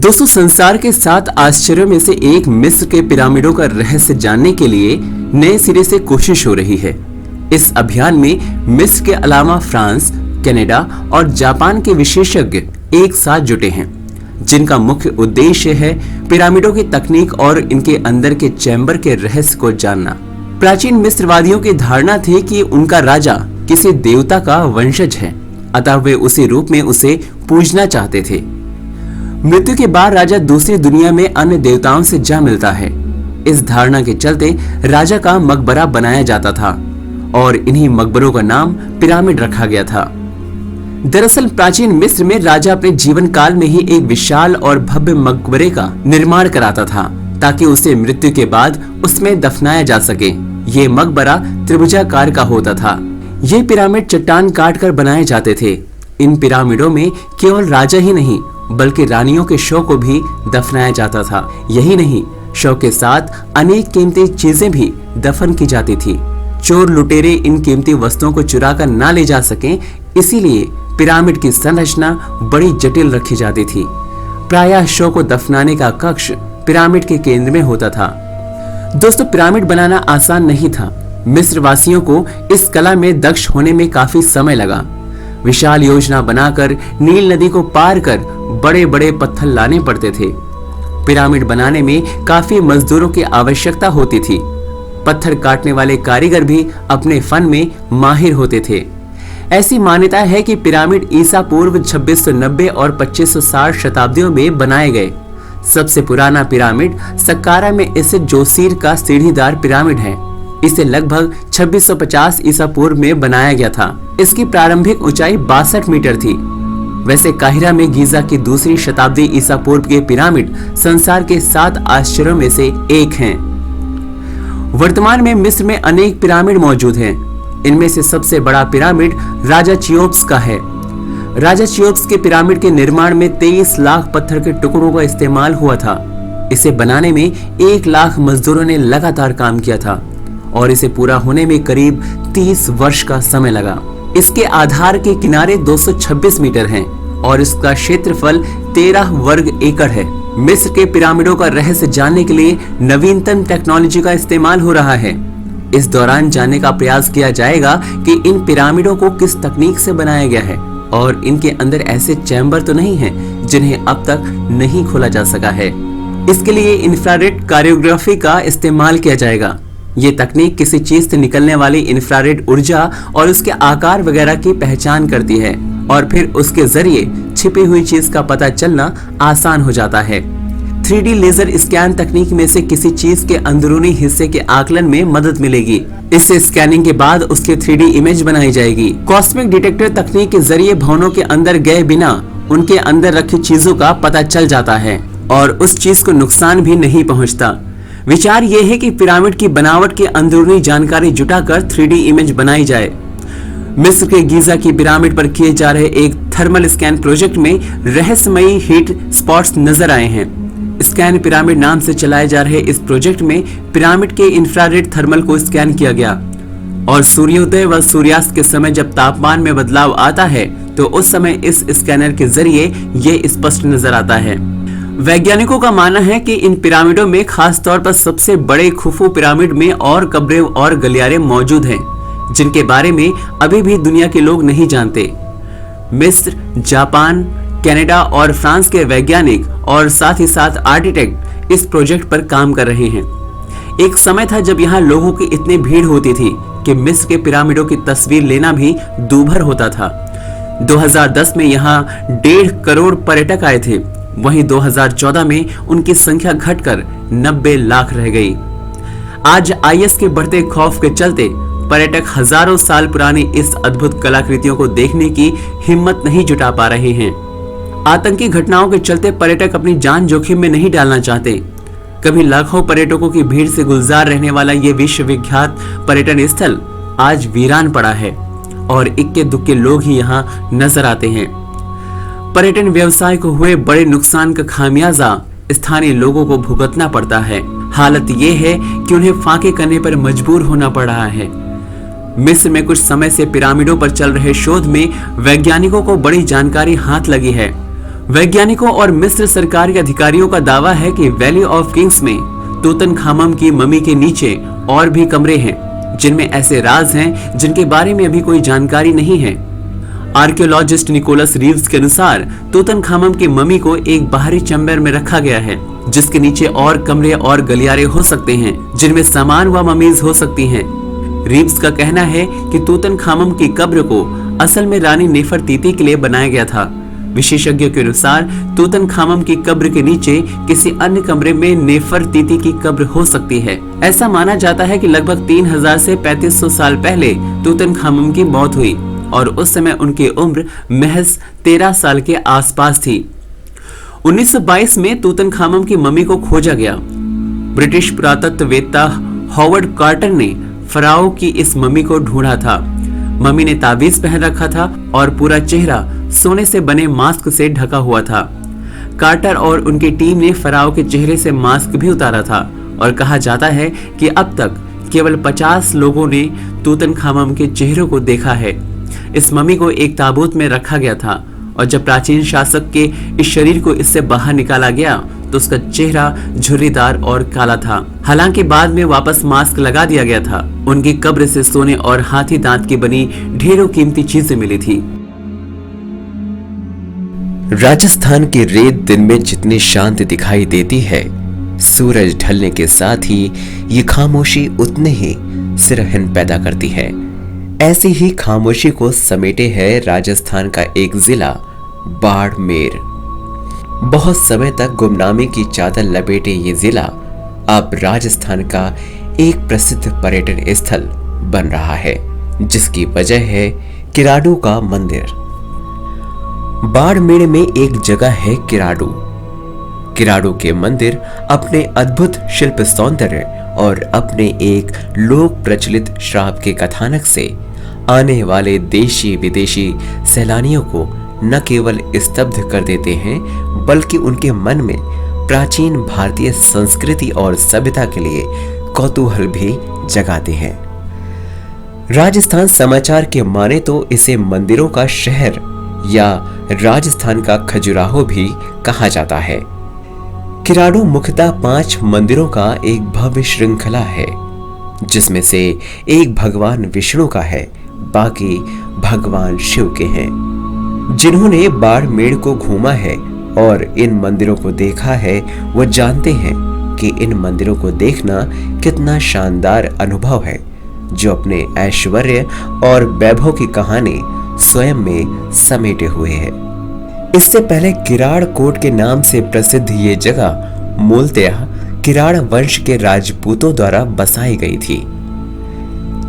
दोस्तों, संसार के 7 आश्चर्यों में से एक मिस्र के पिरामिडों का रहस्य जानने के लिए नए सिरे से कोशिश हो रही है। इस अभियान में मिस्र के अलावा फ्रांस, कनाडा और जापान के विशेषज्ञ एक साथ जुटे हैं, जिनका मुख्य उद्देश्य है पिरामिडों की तकनीक और इनके अंदर के चैम्बर के रहस्य को जानना। प्राचीन मिस्रवादियों की धारणा थी कि उनका राजा किसी देवता का वंशज है, अतः वे उसी रूप में उसे पूजना चाहते थे। मृत्यु के बाद राजा दूसरी दुनिया में अन्य देवताओं से जा मिलता है। इस धारणा के चलते राजा का मकबरा बनाया जाता था और इन्हीं मकबरों का नाम पिरामिड रखा गया था। दरअसल प्राचीन मिस्र में राजा अपने जीवन काल में ही एक विशाल और भव्य मकबरे का निर्माण कराता था, ताकि उसे मृत्यु के बाद उसमें दफनाया जा सके। ये मकबरा त्रिभुजाकार का होता था। ये पिरामिड चट्टान काट कर बनाए जाते थे। इन पिरामिडों में केवल राजा ही नहीं बल्कि रानियों के शव को भी दफनाया जाता था। यही नहीं, शव के साथ अनेक कीमती चीजें भी दफन की जाती थी। चोर लुटेरे इन कीमती वस्तुओं को चुरा कर ना ले जा सकें, इसीलिए पिरामिड की संरचना बड़ी जटिल रखी जाती थी। प्रायः शव को दफनाने का कक्ष पिरामिड के केंद्र में होता था। दोस्तों, पिरामिड बनाना आसान नहीं था। मिस्र वासियों को इस कला में दक्ष होने में काफी समय लगा। विशाल योजना बनाकर नील नदी को पार कर बड़े बड़े पत्थर लाने पड़ते थे। पिरामिड बनाने में काफी मजदूरों की आवश्यकता होती थी। पत्थर काटने वाले कारीगर भी अपने फन में माहिर होते थे। ऐसी मान्यता है कि पिरामिड ईसा पूर्व 2690 और 2560 शताब्दियों में बनाए गए। सबसे पुराना पिरामिड सक्कारा में स्थित जोसीर का सीढ़ीदार पिरामिड है। इसे लगभग 2650 ईसा पूर्व में बनाया गया था। इसकी प्रारंभिक ऊंचाई 62 मीटर थी। वैसे काहिरा में गीजा की दूसरी शताब्दी ईसा पूर्व के पिरामिड संसार के 7 आश्चर्यों में से एक हैं। वर्तमान में मिस्र में अनेक पिरामिड मौजूद हैं। इनमें से सबसे बड़ा पिरामिड राजा चियोप्स का है। राजा चियोप्स के पिरामिड के निर्माण में 23 लाख पत्थर के टुकड़ों का इस्तेमाल हुआ था। इसे बनाने में 1 लाख मजदूरों ने लगातार काम किया था और इसे पूरा होने में करीब 30 वर्ष का समय लगा। इसके आधार के किनारे 226 मीटर हैं और इसका क्षेत्रफल 13 वर्ग एकड़ है। मिस्र के पिरामिडों का रहस्य जानने के लिए नवीनतम टेक्नोलॉजी का इस्तेमाल हो रहा है। इस दौरान जानने का प्रयास किया जाएगा कि इन पिरामिडों को किस तकनीक से बनाया गया है और इनके अंदर ऐसे चैम्बर तो नहीं हैं जिन्हें अब तक नहीं खोला जा सका है। इसके लिए इंफ्रारेड कारियोग्राफी का इस्तेमाल किया जाएगा। ये तकनीक किसी चीज से निकलने वाली इंफ्रारेड ऊर्जा और उसके आकार वगैरह की पहचान करती है और फिर उसके जरिए छिपी हुई चीज का पता चलना आसान हो जाता है। 3D लेजर स्कैन तकनीक में से किसी चीज के अंदरूनी हिस्से के आकलन में मदद मिलेगी। इससे स्कैनिंग के बाद उसकी 3D इमेज बनाई जाएगी। कॉस्मिक डिटेक्टर तकनीक के जरिए भवनों के अंदर गए बिना उनके अंदर रखी चीजों का पता चल जाता है और उस चीज को नुकसान भी नहीं पहुंचता। विचार यह है कि पिरामिड की बनावट की अंदरूनी जानकारी जुटाकर 3D इमेज बनाई जाए। मिस्र के गीजा की पिरामिड पर किए जा रहे एक थर्मल स्कैन प्रोजेक्ट में रहस्यमयी हीट स्पॉट्स नजर आए हैं। स्कैन पिरामिड नाम से चलाए जा रहे इस प्रोजेक्ट में पिरामिड के इंफ्रारेड थर्मल को स्कैन किया गया और सूर्योदय व सूर्यास्त के समय जब तापमान में बदलाव आता है तो उस समय इस स्कैनर के जरिए ये स्पष्ट नजर आता है। वैज्ञानिकों का मानना है कि इन पिरामिडों में खास तौर पर सबसे बड़े खुफू पिरामिड में और कब्रें और गलियारे मौजूद हैं, जिनके बारे में अभी भी दुनिया के लोग नहीं जानते। मिस्र, जापान, कनाडा और फ्रांस के वैज्ञानिक और साथ ही साथ आर्किटेक्ट इस प्रोजेक्ट पर काम कर रहे हैं। एक समय था जब यहाँ लोगों की इतनी भीड़ होती थी कि मिस्र के पिरामिडों की तस्वीर लेना भी दूभर होता था। 2010 में यहाँ 1.5 करोड़ पर्यटक आए थे। वहीं 2014 में उनकी संख्या घटकर 90 लाख रह गई। आज IS के बढ़ते खौफ के चलते पर्यटक हजारों साल पुरानी इस अद्भुत कलाकृतियों को देखने की हिम्मत नहीं जुटा पा रहे हैं। आतंकी घटनाओं के चलते पर्यटक अपनी जान जोखिम में नहीं डालना चाहते। कभी लाखों पर्यटकों की भीड़ से गुलजार रहने वाला ये विश्व विख्यात पर्यटन स्थल आज वीरान पड़ा है और इक्के दुक्के लोग ही यहाँ नजर आते हैं। पर्यटन व्यवसाय को हुए बड़े नुकसान का खामियाजा स्थानीय लोगों को भुगतना पड़ता है। हालत ये है कि उन्हें फाके करने पर मजबूर होना पड़ रहा है। मिस्र में कुछ समय से पिरामिडों पर चल रहे शोध में वैज्ञानिकों को बड़ी जानकारी हाथ लगी है। वैज्ञानिकों और मिस्र सरकार के अधिकारियों का दावा है कि वैली ऑफ किंग्स में तूतनखामन की मम्मी के नीचे और भी कमरे हैं, जिनमें ऐसे राज हैं जिनके बारे में अभी कोई जानकारी नहीं है। आर्कियोलॉजिस्ट निकोलस रीव्स के अनुसार तूतनखामन की मम्मी को एक बाहरी चैम्बर में रखा गया है, जिसके नीचे और कमरे और गलियारे हो सकते हैं, जिनमें सामान व ममीज हो सकती हैं। रीव्स का कहना है कि तूतनखामन की कब्र को असल में रानी नेफरतीती के लिए बनाया गया था। विशेषज्ञों के अनुसार तूतनखामन की कब्र के नीचे किसी अन्य कमरे में नेफरतीती की कब्र हो सकती है। ऐसा माना जाता है कि लगभग 3000 से 3500 साल पहले तूतनखामन की मौत हुई और उस समय उनकी उम्र महज 13 साल के आसपास थी। 1922 में तूतनखामन की मम्मी को खोजा गया। ब्रिटिश पुरातत्ववेत्ता हॉवर्ड कार्टर ने फराओ की इस मम्मी को ढूंढा था। मम्मी ने ताबीज पहन रखा था और पूरा चेहरा सोने से बने मास्क से ढका हुआ था। कार्टर और उनकी टीम ने फराओ के चेहरे से मास्क भी उतारा था और कहा जाता है कि अब तक केवल 50 लोगों ने तूतनखामन के चेहरों को देखा है। इस मम्मी को एक ताबूत में रखा गया था और जब प्राचीन शासक के इस शरीर को इससे बाहर निकाला गया तो उसका चेहरा झुर्रीदार और काला था। हालांकि बाद में वापस मास्क लगा दिया गया था। उनकी कब्र से सोने और हाथी दांत की बनी ढेरों कीमती चीजें मिली थी। राजस्थान की रेत दिन में जितनी शांत दिखाई देती है, सूरज ढलने के साथ ही ये खामोशी उतने ही सिरहन पैदा करती है। ऐसी ही खामोशी को समेटे है राजस्थान का एक जिला बाड़मेर। बहुत समय तक गुमनामी की चादर लपेटे ये जिला अब राजस्थान का एक प्रसिद्ध पर्यटन स्थल बन रहा है, जिसकी वजह है किराडू का मंदिर। बाड़मेर में एक जगह है किराडू। किराडू के मंदिर अपने अद्भुत शिल्प सौंदर्य और अपने एक लोक प्रचलित श्राप के कथानक से आने वाले देशी विदेशी सैलानियों को न केवल स्तब्ध कर देते हैं, बल्कि उनके मन में प्राचीन भारतीय संस्कृति और सभ्यता के लिए कौतूहल भी जगाते हैं। राजस्थान समाचार के माने तो इसे मंदिरों का शहर या राजस्थान का खजुराहो भी कहा जाता है। किराडू मुख्यतः 5 मंदिरों का एक भव्य श्रृंखला है, जिसमें से एक भगवान विष्णु का है, बाकी भगवान शिव के हैं। जिन्होंने बाड़मेर को घूमा है और इन मंदिरों को देखा है, वो जानते हैं कि इन मंदिरों को देखना कितना शानदार अनुभव है, जो अपने ऐश्वर्य और वैभव की कहानी स्वयं में समेटे हुए है। इससे पहले किराड़ कोट के नाम से प्रसिद्ध ये जगह मूलतः किराड़ वंश के राजपूतों द्वारा बसाई गई थी।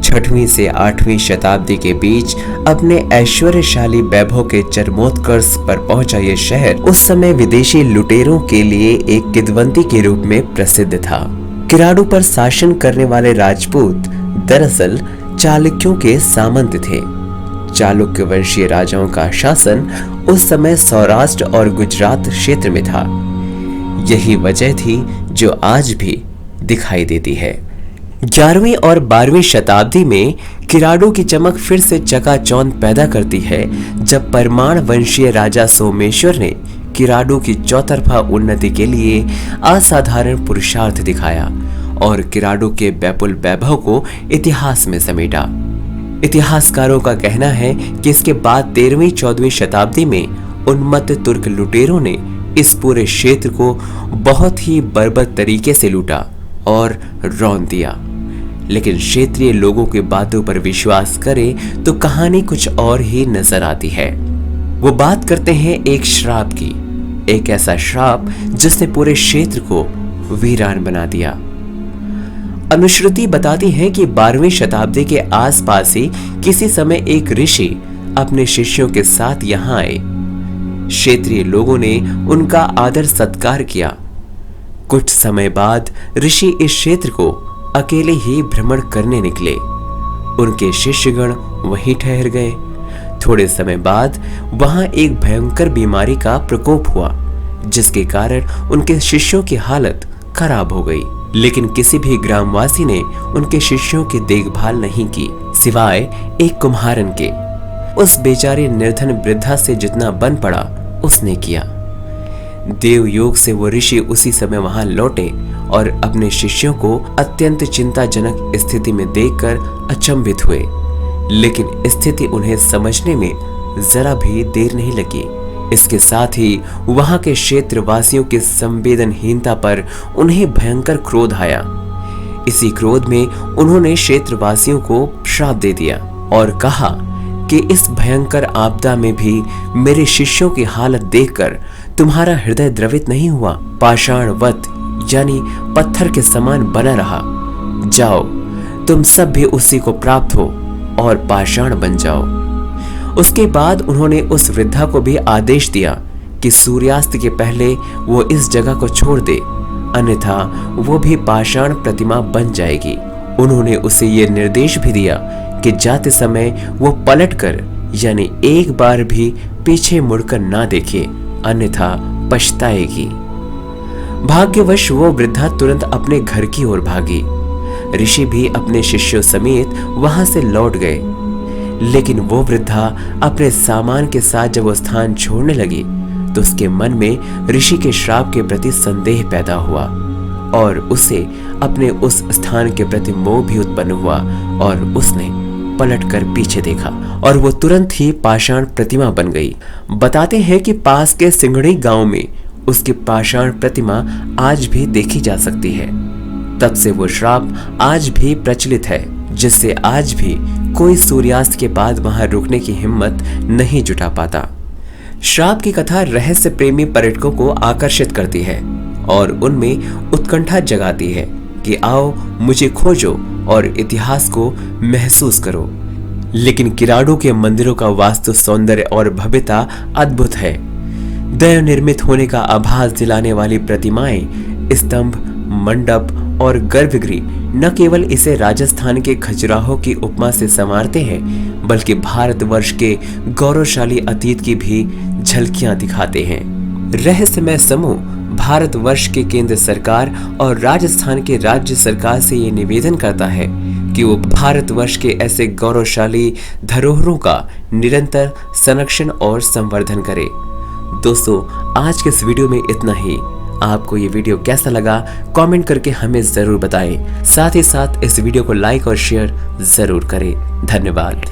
6वीं से 8वीं शताब्दी के बीच अपने ऐश्वर्यशाली वैभव के चरमोत्कर्ष पर पहुंचा ये शहर उस समय विदेशी लुटेरों के लिए एक किंवदंती के रूप में प्रसिद्ध था। किराडू पर शासन करने वाले राजपूत दरअसल चालुक्यों के सामंत थे। चालुक्य वंशीय राजाओं का शासन उस समय सौराष्ट्र और गुजरात क्षेत्र में था। यही वजह थी जो आज भी दिखाई देती है। 11वीं और 12वीं शताब्दी में किराडू की चमक फिर से चकाचौंध पैदा करती है, जब परमाण वंशीय राजा सोमेश्वर ने किराडू की चौतरफा उन्नति के लिए असाधारण पुरुषार्थ दिखाया और किराडू के विपुल वैभव को इतिहास में समेटा। इतिहासकारों का कहना है कि इसके बाद 13वीं-14वीं शताब्दी में उन्मत्त तुर्क लुटेरों ने इस पूरे क्षेत्र को बहुत ही बर्बर तरीके से लूटा और रौंद दिया। लेकिन क्षेत्रीय लोगों की बातों पर विश्वास करें तो कहानी कुछ और ही नजर आती है। वो बात करते हैं एक श्राप की, एक ऐसा श्राप जिसने पूरे क्षेत्र को वीरान बना दिया। अनुश्रुति बताती है कि 12वीं शताब्दी के आसपास ही किसी समय एक ऋषि अपने शिष्यों के साथ यहाँ आए। क्षेत्रीय लोगों ने उनका आदर सत्कार किया। कुछ समय बाद ऋषि इस क्षेत्र को अकेले ही भ्रमण करने निकले। उनके शिष्यगण वहीं ठहर गए। थोड़े समय बाद वहां एक भयंकर बीमारी का प्रकोप हुआ, जिसके कारण उनके शिष्यों की हालत खराब हो गई। लेकिन किसी भी ग्रामवासी ने उनके शिष्यों की देखभाल नहीं की, सिवाय एक कुम्हारन के। उस बेचारी निर्धन वृद्धा से जितना बन पड़ा उसने किया। देव योग से वो ऋषि उसी समय वहां लौटे और अपने शिष्यों को अत्यंत चिंताजनक स्थिति में देखकर अचंभित हुए, लेकिन स्थिति उन्हें समझने में जरा भी देर नहीं लगी। इसके साथ ही वहां के क्षेत्रवासियों की संवेदनहीनता पर उन्हें भयंकर क्रोध आया। इसी क्रोध में उन्होंने क्षेत्रवासियों को श्राप दे दिया और कहा कि इस भयंकर आपदा में भी मेरे शिष्यों की हालत देखकर तुम्हारा हृदय द्रवित नहीं हुआ, पाषाणवत यानी पत्थर के समान बना रहा। जाओ, तुम सब भी उसी को प्राप्त हो और पाषाण बन जाओ। उसके बाद उन्होंने उस वृद्धा को भी आदेश दिया कि सूर्यास्त के पहले वो इस जगह को छोड़ दे, अन्यथा वो भी पाषाण प्रतिमा बन जाएगी। उन्होंने उसे ये निर्देश भी दिया कि जाते समय वो पलटकर यानी एक बार भी पीछे मुड़कर ना देखे, अन्यथा पछताएगी। भाग्यवश वो वृद्धा तुरंत अपने घर की ओर भागी। ऋषि भी अपने शिष्यों समेत वहां से लौट गए, लेकिन वो वृद्धा अपने सामान के साथ जब वो स्थान छोड़ने लगी तो उसके मन में ऋषि के श्राप के प्रति संदेह पैदा हुआ और उसे अपने उस स्थान के प्रति मोह भी उत्पन्न हुआ और उसने पलटकर पीछे देखा और वो तुरंत ही पाषाण प्रतिमा बन गई। बताते हैं कि पास के सिंगड़ी गांव में उसकी पाषाण प्रतिमा आज भी देखी जा सकती है। तब से वो श्राप आज भी प्रचलित है, जिससे आज भी कोई सूर्यास्त के बाद वहां रुकने की हिम्मत नहीं जुटा पाता। श्राप की कथा रहस्य प्रेमी पर्यटकों को आकर्षित करती है और उनमें उत्कंठा जगाती है कि आओ मुझे खोजो और इतिहास को महसूस करो। लेकिन किराडू के मंदिरों का वास्तु सौंदर्य और भव्यता अद्भुत है। दैव निर्मित होने का आभास दिलाने वाली प्रतिमाएं, स्तंभ, मंडप और गर्भगृह न केवल इसे राजस्थान के खजुराहो की उपमा से संवारते हैं, बल्कि भारतवर्ष के गौरवशाली अतीत की भी झलकियां दिखाते हैं। रहस्यमय समूह भारतवर्ष के केंद्र सरकार और राजस्थान के राज्य सरकार से ये निवेदन करता है कि वो भारतवर्ष के ऐसे गौरवशाली धरोहरों का निरंतर संरक्षण और संवर्धन करे। दोस्तों, आज के इस वीडियो में इतना ही। आपको ये वीडियो कैसा लगा कमेंट करके हमें जरूर बताएं। साथ ही साथ इस वीडियो को लाइक और शेयर जरूर करें। धन्यवाद।